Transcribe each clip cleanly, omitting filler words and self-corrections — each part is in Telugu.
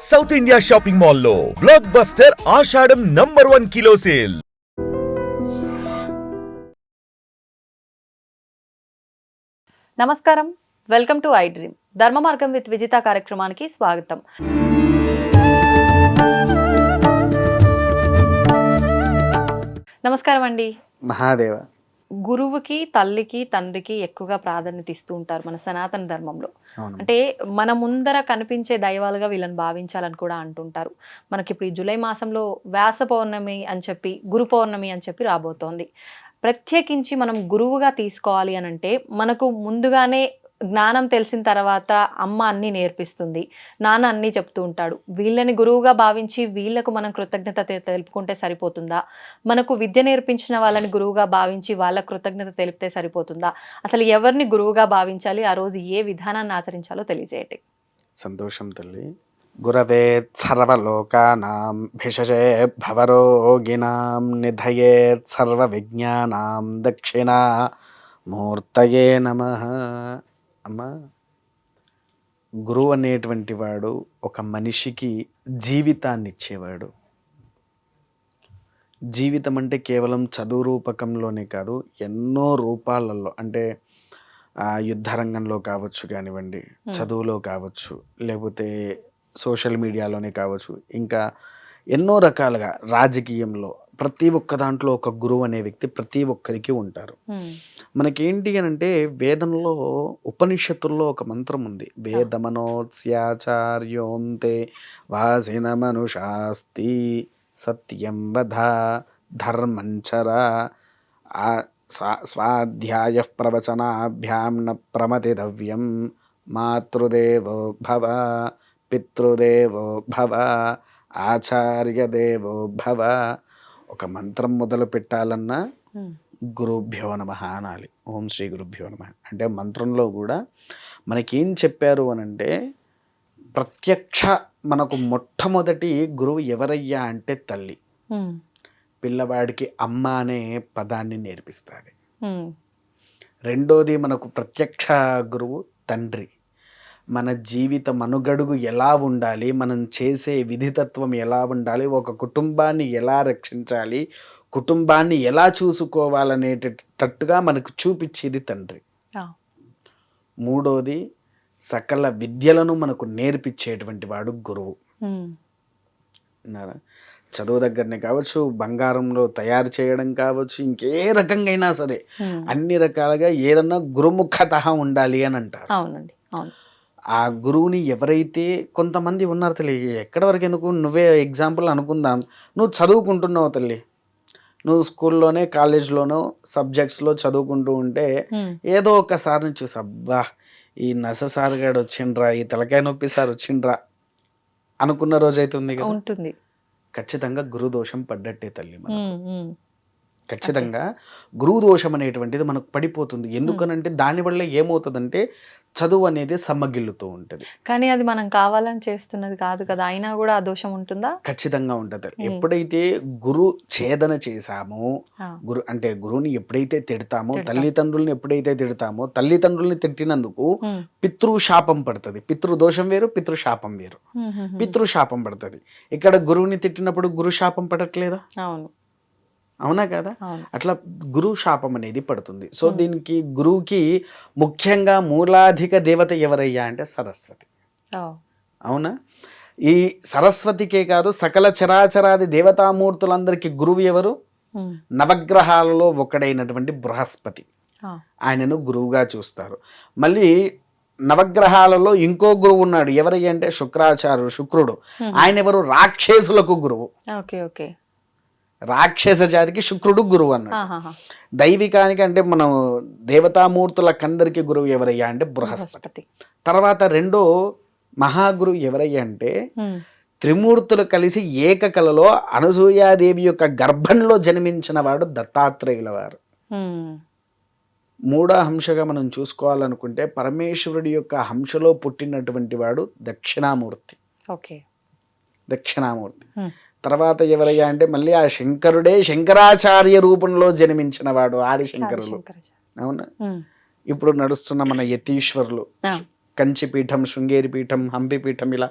సౌత్ ఇండియా షాపింగ్ మాల్లో బ్లాక్ బస్టర్ ఆషాఢం #1 కిలో సేల్. నమస్కారం, వెల్కమ్ టు ఐ డ్రీమ్. ధర్మ మార్గం విత్ విజిత కార్యక్రమానికి స్వాగతం. నమస్కారం అండి. మహాదేవ. గురువుకి, తల్లికి, తండ్రికి ఎక్కువగా ప్రాధాన్యత ఇస్తూ ఉంటారు మన సనాతన ధర్మంలో. అంటే మన ముందర కనిపించే దైవాలుగా వీళ్ళని భావించాలని కూడా అంటుంటారు. మనకి ఇప్పుడు ఈ జూలై మాసంలో వ్యాస పౌర్ణమి అని చెప్పి, గురు పౌర్ణమి అని చెప్పి రాబోతోంది. ప్రత్యేకించి మనం గురువుగా తీసుకోవాలి అని అంటే మనకు ముందుగానే జ్ఞానం తెలిసిన తర్వాత అమ్మ అన్నీ నేర్పిస్తుంది, నాన్న అన్నీ చెప్తూ ఉంటాడు. వీళ్ళని గురువుగా భావించి వీళ్ళకు మనం కృతజ్ఞత తెలుపుకుంటే సరిపోతుందా? మనకు విద్య నేర్పించిన వాళ్ళని గురువుగా భావించి వాళ్ళ కృతజ్ఞత తెలిపితే సరిపోతుందా? అసలు ఎవరిని గురువుగా భావించాలి, ఆ రోజు ఏ విధానాన్ని ఆచరించాలో తెలియజేయండి. సంతోషం తల్లి. గురవేత్ సర్వలోకానాం భిషజే భవరోగిణాం నిధయేత్ సర్వ విజ్ఞానాం దక్షిణా మూర్తయే నమః. అమ్మ, గురువు అనేటువంటి వాడు ఒక మనిషికి జీవితాన్ని ఇచ్చేవాడు. జీవితం అంటే కేవలం చదువు రూపకంలోనే కాదు, ఎన్నో రూపాలలో, అంటే యుద్ధ రంగంలో కావచ్చు కానివ్వండి, చదువులో కావచ్చు, లేకపోతే సోషల్ మీడియాలోనే కావచ్చు, ఇంకా ఎన్నో రకాలుగా రాజకీయంలో ప్రతి ఒక్క దాంట్లో ఒక గురువు అనే వ్యక్తి ప్రతి ఒక్కరికి ఉంటారు. మనకేంటి అని అంటే వేదంలో, ఉపనిషత్తుల్లో ఒక మంత్రం ఉంది, వేదమనోత్స్యాచార్యోంతే వాసిన మనుషాస్తి సత్యం వధ ధర్మంచర స్వాధ్యాయ ప్రవచనాభ్యాం న ప్రమతితవ్యం మాతృదేవో భవ పితృదేవో భవ ఆచార్యదేవో భవ. ఒక మంత్రం మొదలు పెట్టాలన్నా గురుభ్యో నమః అనాలి. ఓం శ్రీ గురుభ్యో నమః అంటే మంత్రంలో కూడా మనకేం చెప్పారు అనంటే, ప్రత్యక్ష మనకు మొట్టమొదటి గురువు ఎవరయ్యా అంటే తల్లి. పిల్లవాడికి అమ్మ అనే పదాన్ని నేర్పిస్తాడు. రెండోది మనకు ప్రత్యక్ష గురువు తండ్రి. మన జీవిత మనుగడుగు ఎలా ఉండాలి, మనం చేసే విధితత్వం ఎలా ఉండాలి, ఒక కుటుంబాన్ని ఎలా రక్షించాలి, కుటుంబాన్ని ఎలా చూసుకోవాలనేటట్టుగా మనకు చూపించేది తండ్రి. మూడోది సకల విద్యలను మనకు నేర్పించేటువంటి వాడు గురువు. చదువు దగ్గరనే కావచ్చు, బంగారంలో తయారు చేయడం కావచ్చు, ఇంకే రకంగా అయినా సరే అన్ని రకాలుగా ఏదన్నా గురుముఖత ఉండాలి అని అంటారు. అవునండి, అవును. ఆ గురువుని ఎవరైతే, కొంతమంది ఉన్నారు తల్లి, ఎక్కడి వరకు ఎందుకు, నువ్వే ఎగ్జాంపుల్ అనుకుందాం, నువ్వు చదువుకుంటున్నావు తల్లి, నువ్వు స్కూల్లోనే కాలేజ్లోనో సబ్జెక్ట్స్లో చదువుకుంటూ ఉంటే ఏదో ఒకసారి చూసి, అబ్బా ఈ నస సార్ గారు వచ్చిండ్రా, ఈ తలకాయ నొప్పి సార్ వచ్చిండ్రా అనుకున్న రోజైతే ఉంది కదా, ఉంటుంది. ఖచ్చితంగా గురుదోషం పడ్డట్టే తల్లి. ఖచ్చితంగా గురువు దోషం అనేటువంటిది మనకు పడిపోతుంది. ఎందుకనంటే దానివల్ల ఏమవుతుందంటే చదువు అనేది సమ్మగిల్లుతూ ఉంటుంది. కానీ అది మనం కావాలని చేస్తున్నది కాదు కదా, అయినా కూడా ఆ దోషం ఉంటుందా? ఖచ్చితంగా ఉంటుంది. ఎప్పుడైతే గురు ఛేదన చేశామో, గురువుని ఎప్పుడైతే తిడతామో, తల్లిదండ్రుల్ని ఎప్పుడైతే తిడతామో, తల్లిదండ్రుల్ని తిట్టినందుకు పితృశాపం పడుతుంది. పితృదోషం వేరు, పితృశాపం వేరు. పితృశాపం పడుతుంది. ఇక్కడ గురువుని తిట్టినప్పుడు గురుశాపం పడట్లేదా? అవును, అవునా కదా? అట్లా గురు శాపం అనేది పడుతుంది. సో దీనికి గురువుకి ముఖ్యంగా మూలాధిక దేవత ఎవరయ్యా అంటే సరస్వతి. అవునా? ఈ సరస్వతికే కాదు, సకల చరాచరాది దేవతామూర్తులందరికీ గురువు ఎవరు? నవగ్రహాలలో ఒకడైనటువంటి బృహస్పతి. ఆయనను గురువుగా చూస్తారు. మళ్ళీ నవగ్రహాలలో ఇంకో గురువు ఉన్నాడు, ఎవరయ్యా అంటే శుక్రుడు. ఆయన ఎవరు? రాక్షసులకు గురువు. రాక్షస జాతికి శుక్రుడు గురువు అన్నాడు. దైవికానికి అంటే మనం దేవతామూర్తులకందరికి గురువు ఎవరయ్యా అంటే బృహస్పతి. తర్వాత రెండో మహాగురువు ఎవరయ్యా అంటే త్రిమూర్తులు కలిసి ఏకకలలో అనసూయాదేవి యొక్క గర్భంలో జన్మించిన వాడు దత్తాత్రేయుల వారు. మూడో హంసగా మనం చూసుకోవాలనుకుంటే పరమేశ్వరుడి యొక్క హంసలో పుట్టినటువంటి వాడు దక్షిణామూర్తి. దక్షిణామూర్తి తర్వాత ఎవరయ్యా అంటే మళ్ళీ ఆ శంకరుడే శంకరాచార్య రూపంలో జన్మించిన వాడు ఆదిశంకరులు. అవునా? ఇప్పుడు నడుస్తున్న మన యతీశ్వరులు కంచి పీఠం, శృంగేరి పీఠం, హంపి పీఠం, ఇలా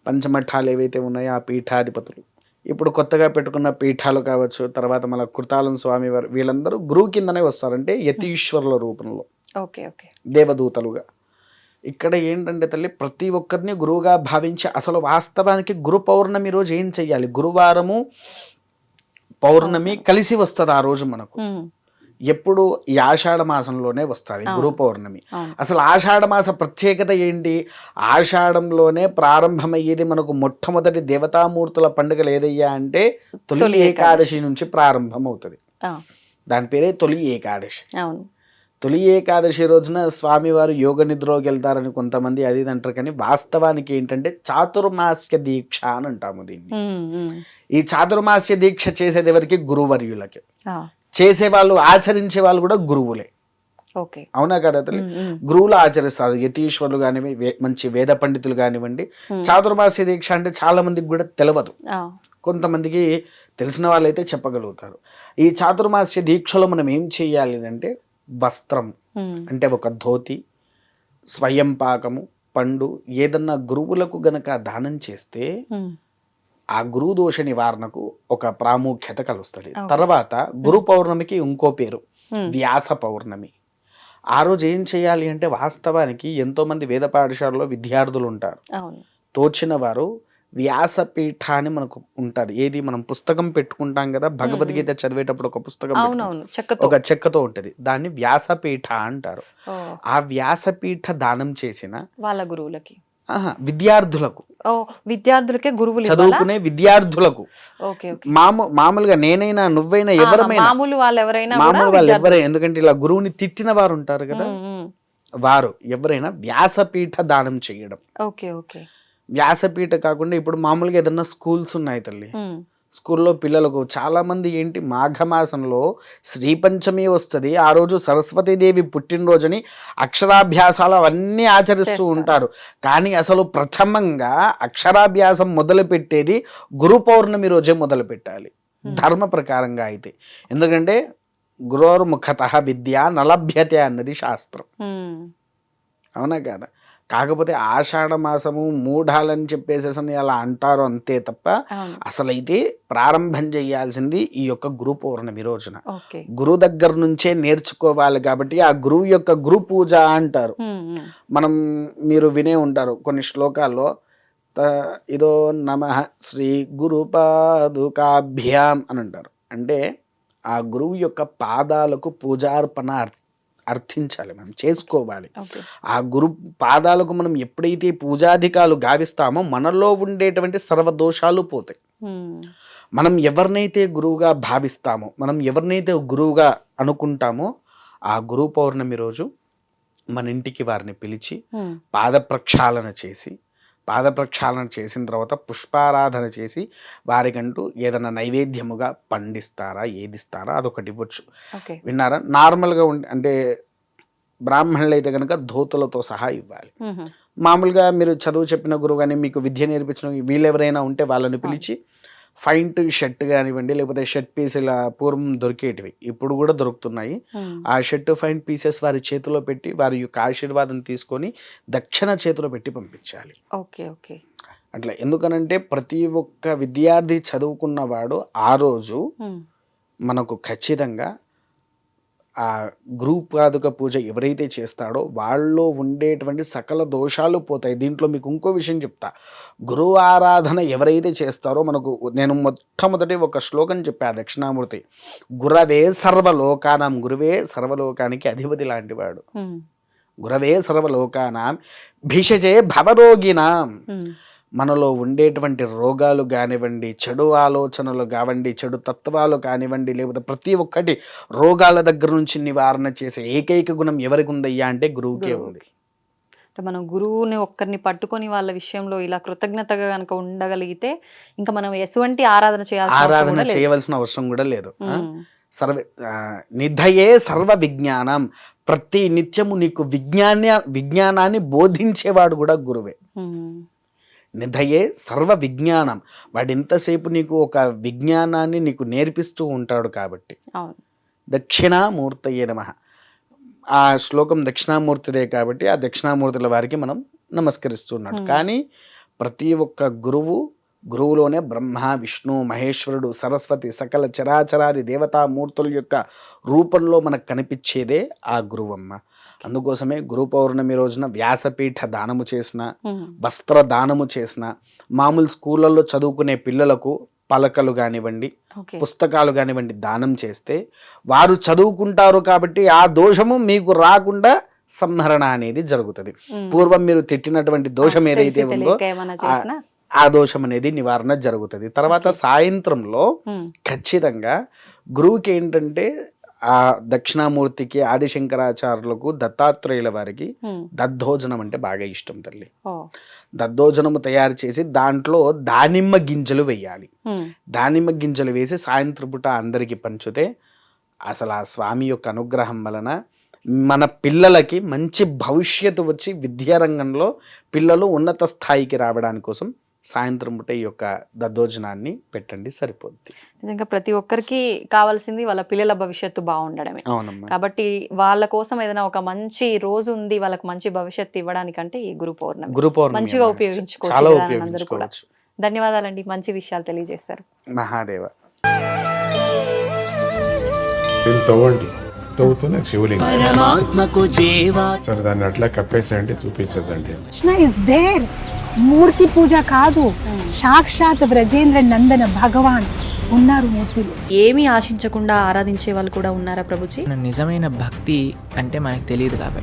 పంచమఠాలు ఏవైతే ఉన్నాయో ఆ పీఠాధిపతులు. ఇప్పుడు కొత్తగా పెట్టుకున్న పీఠాలు కావచ్చు, తర్వాత మళ్ళీ కృతాళం స్వామి వారు, వీళ్ళందరూ గురువు కిందనే వస్తారంటే యతీశ్వరుల రూపంలో, ఓకే ఓకే, దేవదూతలుగా. ఇక్కడ ఏంటంటే తల్లి, ప్రతి ఒక్కరిని గురువుగా భావించి, అసలు వాస్తవానికి గురు పౌర్ణమి రోజు ఏం చెయ్యాలి? గురువారము పౌర్ణమి కలిసి వస్తుంది ఆ రోజు మనకు. ఎప్పుడు? ఈ ఆషాఢ మాసంలోనే వస్తుంది గురు పౌర్ణమి. అసలు ఆషాఢ మాస ప్రత్యేకత ఏంటి? ఆషాఢంలోనే ప్రారంభమయ్యేది మనకు మొట్టమొదటి దేవతామూర్తుల పండుగలు ఏదయ్యా అంటే తొలి ఏకాదశి నుంచి ప్రారంభం అవుతుంది. దాని పేరే తొలి ఏకాదశి. తొలి ఏకాదశి రోజున స్వామివారు యోగ నిద్రలోకి వెళ్తారని కొంతమంది అది అంటారు, కానీ వాస్తవానికి ఏంటంటే చాతుర్మాస్య దీక్ష అని అంటాము దీన్ని. ఈ చాతుర్మాస్య దీక్ష చేసేది ఎవరికి? గురువర్యులకి. చేసేవాళ్ళు, ఆచరించే వాళ్ళు కూడా గురువులే. అవునా కదా తల్లి? గురువులు ఆచరిస్తారు. యతీశ్వరులు కానివ్వండి, మంచి వేద పండితులు కానివ్వండి. చాతుర్మాస్య దీక్ష అంటే చాలా మందికి కూడా తెలియదు, కొంతమందికి తెలిసిన వాళ్ళైతే చెప్పగలుగుతారు. ఈ చాతుర్మాస్య దీక్షలో మనం ఏం చేయాలి అంటే వస్త్రం అంటే ఒక ధోతి, స్వయం పాకము, పండు ఏదన్నా గురువులకు గనక దానం చేస్తే ఆ గురు దోష నివారణకు ఒక ప్రాముఖ్యత కలుస్తుంది. తర్వాత గురు పౌర్ణమికి ఇంకో పేరు వ్యాస పౌర్ణమి. ఆ రోజు ఏం చేయాలి అంటే వాస్తవానికి ఎంతో మంది వేద పాఠశాలలో విద్యార్థులు ఉంటారు. తోచిన వారు వ్యాసపీఠ అని మనకు ఉంటది. ఏది మనం పుస్తకం పెట్టుకుంటాం కదా, భగవద్గీత చదివేటప్పుడు ఒక పుస్తకం ఒక చెక్కతో ఉంటది, దాన్ని వ్యాసపీఠ అంటారు. ఆ వ్యాసపీఠ దానం చేసిన వాళ్ళ గురువులకి, విద్యార్థులకే గురువులు, చదువుకునే విద్యార్థులకు. మామూలుగా నేనైనా నువ్వైనా ఎవరైనా, మామూలు వాళ్ళు ఎవరైనా, ఎందుకంటే ఇలా గురువుని తిట్టిన వారు ఉంటారు కదా, వారు ఎవరైనా వ్యాసపీఠ దానం చేయడం. వ్యాసపీఠ కాకుండా ఇప్పుడు మామూలుగా ఏదన్నా స్కూల్స్ ఉన్నాయి తల్లి, స్కూల్లో పిల్లలకు చాలా మంది ఏంటి మాఘమాసంలో శ్రీపంచమి వస్తుంది, ఆ రోజు సరస్వతీదేవి పుట్టినరోజుని అక్షరాభ్యాసాలు అవన్నీ ఆచరిస్తూ ఉంటారు. కానీ అసలు ప్రథమంగా అక్షరాభ్యాసం మొదలు పెట్టేది గురు పౌర్ణమి రోజే మొదలు పెట్టాలి ధర్మ ప్రకారంగా అయితే. ఎందుకంటే గురోర్ముఖతః విద్య నలభ్యతే అన్నది శాస్త్రం. అవునా కదా? కాకపోతే ఆషాఢ మాసము మూఢాలని చెప్పేసేసి అలా అంటారు అంతే తప్ప అసలైతే ప్రారంభం చేయాల్సింది ఈ యొక్క గురు పౌర్ణమి రోజున. గురువు దగ్గర నుంచే నేర్చుకోవాలి కాబట్టి ఆ గురువు యొక్క గురు పూజ అంటారు. మీరు వినే ఉంటారు కొన్ని శ్లోకాల్లో, ఇదో నమః శ్రీ గురు పాదుకాభ్యాం అని అంటారు. అంటే ఆ గురువు యొక్క పాదాలకు పూజార్పణ అర్థించాలి, మనం చేసుకోవాలి. ఆ గురు పాదాలకు మనం ఎప్పుడైతే పూజాధికాలు గావిస్తామో మనలో ఉండేటువంటి సర్వదోషాలు పోతాయి. మనం ఎవరినైతే గురువుగా భావిస్తామో, మనం ఎవరినైతే గురువుగా అనుకుంటామో, ఆ గురు పౌర్ణమి రోజు మన ఇంటికి వారిని పిలిచి పాద ప్రక్షాళన చేసిన తర్వాత పుష్పారాధన చేసి వారికంటూ ఏదైనా నైవేద్యముగా పండిస్తారా, ఏదిస్తారా అదొకటి ఇవ్వచ్చు. విన్నారా? నార్మల్గా అంటే బ్రాహ్మణులు అయితే కనుక ధోతులతో సహా ఇవ్వాలి. మామూలుగా మీరు చదువు చెప్పిన గురువు కానీ మీకు విద్య నేర్పించిన వీళ్ళెవరైనా ఉంటే వాళ్ళని పిలిచి ఫైంట్ షర్ట్ కానివ్వండి, లేకపోతే షర్ట్ పీస్ ఇలా పూర్వం దొరికేటివి ఇప్పుడు కూడా దొరుకుతున్నాయి. ఆ షర్ట్ ఫైంట్ పీసెస్ వారి చేతిలో పెట్టి వారి యొక్క ఆశీర్వాదం తీసుకొని దక్షిణ చేతిలో పెట్టి పంపించాలి. అట్లా ఎందుకనంటే ప్రతి ఒక్క విద్యార్థి చదువుకున్నవాడు ఆ రోజు మనకు ఖచ్చితంగా ఆ గురు పాదుక పూజ ఎవరైతే చేస్తాడో వాళ్ళలో ఉండేటువంటి సకల దోషాలు పోతాయి. దీంట్లో మీకు ఇంకో విషయం చెప్తా, గురువు ఆరాధన ఎవరైతే చేస్తారో మనకు, నేను మొట్టమొదటి ఒక శ్లోకం చెప్పా దక్షిణామూర్తి, గురవే సర్వలోకానాం, గురువే సర్వలోకానికి అధిపతి లాంటివాడు, గురవే సర్వలోకానాం భిషజే భవరోగినాం. మనలో ఉండేటువంటి రోగాలు కానివ్వండి, చెడు ఆలోచనలు కానివ్వండి, చెడు తత్వాలు కానివ్వండి, లేకపోతే ప్రతి ఒక్కటి రోగాల దగ్గర నుంచి నివారణ చేసే ఏకైక గుణం ఎవరికి ఉందయ్యా అంటే గురువుకే ఉంది. మనం గురువుని ఒక్కరిని పట్టుకొని వాళ్ళ విషయంలో ఇలా కృతజ్ఞతగా కనుక ఉండగలిగితే ఇంకా మనం ఎటువంటి ఆరాధన చేయవలసిన అవసరం కూడా లేదు. నిధయే సర్వ విజ్ఞానం, ప్రతి నిత్యము నీకు విజ్ఞానాన్ని బోధించేవాడు కూడా గురువే. నిధయే సర్వ విజ్ఞానం, వాడు ఎంతసేపు నీకు ఒక విజ్ఞానాన్ని నీకు నేర్పిస్తూ ఉంటాడు కాబట్టి. దక్షిణామూర్తయే నమః, ఆ శ్లోకం దక్షిణామూర్తిదే కాబట్టి ఆ దక్షిణామూర్తుల వారికి మనం నమస్కరిస్తున్నాడు. కానీ ప్రతి ఒక్క గురువులోనే బ్రహ్మ, విష్ణు, మహేశ్వరుడు, సరస్వతి, సకల చరాచరాది దేవతామూర్తుల యొక్క రూపంలో మనకు కనిపించేదే ఆ గురువమ్మ. అందుకోసమే గురు పౌర్ణమి రోజున వ్యాసపీఠ దానము చేసిన, వస్త్ర దానము చేసిన, మామూలు స్కూళ్ళల్లో చదువుకునే పిల్లలకు పలకలు కానివ్వండి, పుస్తకాలు కానివ్వండి దానం చేస్తే వారు చదువుకుంటారు కాబట్టి ఆ దోషము మీకు రాకుండా సంహరణ అనేది జరుగుతుంది. పూర్వం మీరు తిట్టినటువంటి దోషం ఏదైతే ఉందో ఆ దోషం అనేది నివారణ జరుగుతుంది. తర్వాత సాయంత్రంలో ఖచ్చితంగా గురువుకి ఏంటంటే ఆ దక్షిణామూర్తికి, ఆదిశంకరాచార్యులకు, దత్తాత్రేయుల వారికి దద్దోజనం అంటే బాగా ఇష్టం తల్లి. దద్దోజనము తయారు చేసి దాంట్లో దానిమ్మ గింజలు వేయాలి. దానిమ్మ గింజలు వేసి సాయంత్రం పూట అందరికీ పంచితే అసలు ఆ స్వామి యొక్క అనుగ్రహం వలన మన పిల్లలకి మంచి భవిష్యత్తు వచ్చి విద్యారంగంలో పిల్లలు ఉన్నత స్థాయికి రావడానికి కోసం సాయంత్రం పూట ఈ యొక్క దద్దోజనాన్ని పెట్టండి, సరిపోద్ది. నిజంగా ప్రతి ఒక్కరికి కావాల్సింది వాళ్ళ పిల్లల భవిష్యత్తు బాగుండడమే. అవునమ్మా. కాబట్టి వాళ్ళ కోసం ఏదైనా ఒక మంచి రోజు ఉంది వాళ్ళకి మంచి భవిష్యత్తు ఇవ్వడానికంటే ఈ గురు పౌర్ణమి మంచిగా ఉపయోగించుకోవచ్చు. ధన్యవాదాలండి, మంచి విషయాలు తెలియజేస్తారు. మహాదేవ. తవ్వండి, తవ్వుతూనే శివలింగం. సరే దాన్ని అట్లా కప్పేసేయండి, చూపించదండి. Krishna is there. మూర్తి పూజ కాదు, సాక్షాత్ బ్రజేంద్ర నందన భగవాన్ ఉన్నారు మూర్తిలో. ఏమీ ఆశించకుండా ఆరాధించే వాళ్ళు కూడా ఉన్నారా ప్రభుజీ? నిజమైన భక్తి అంటే మనకు తెలియదు కాబట్టి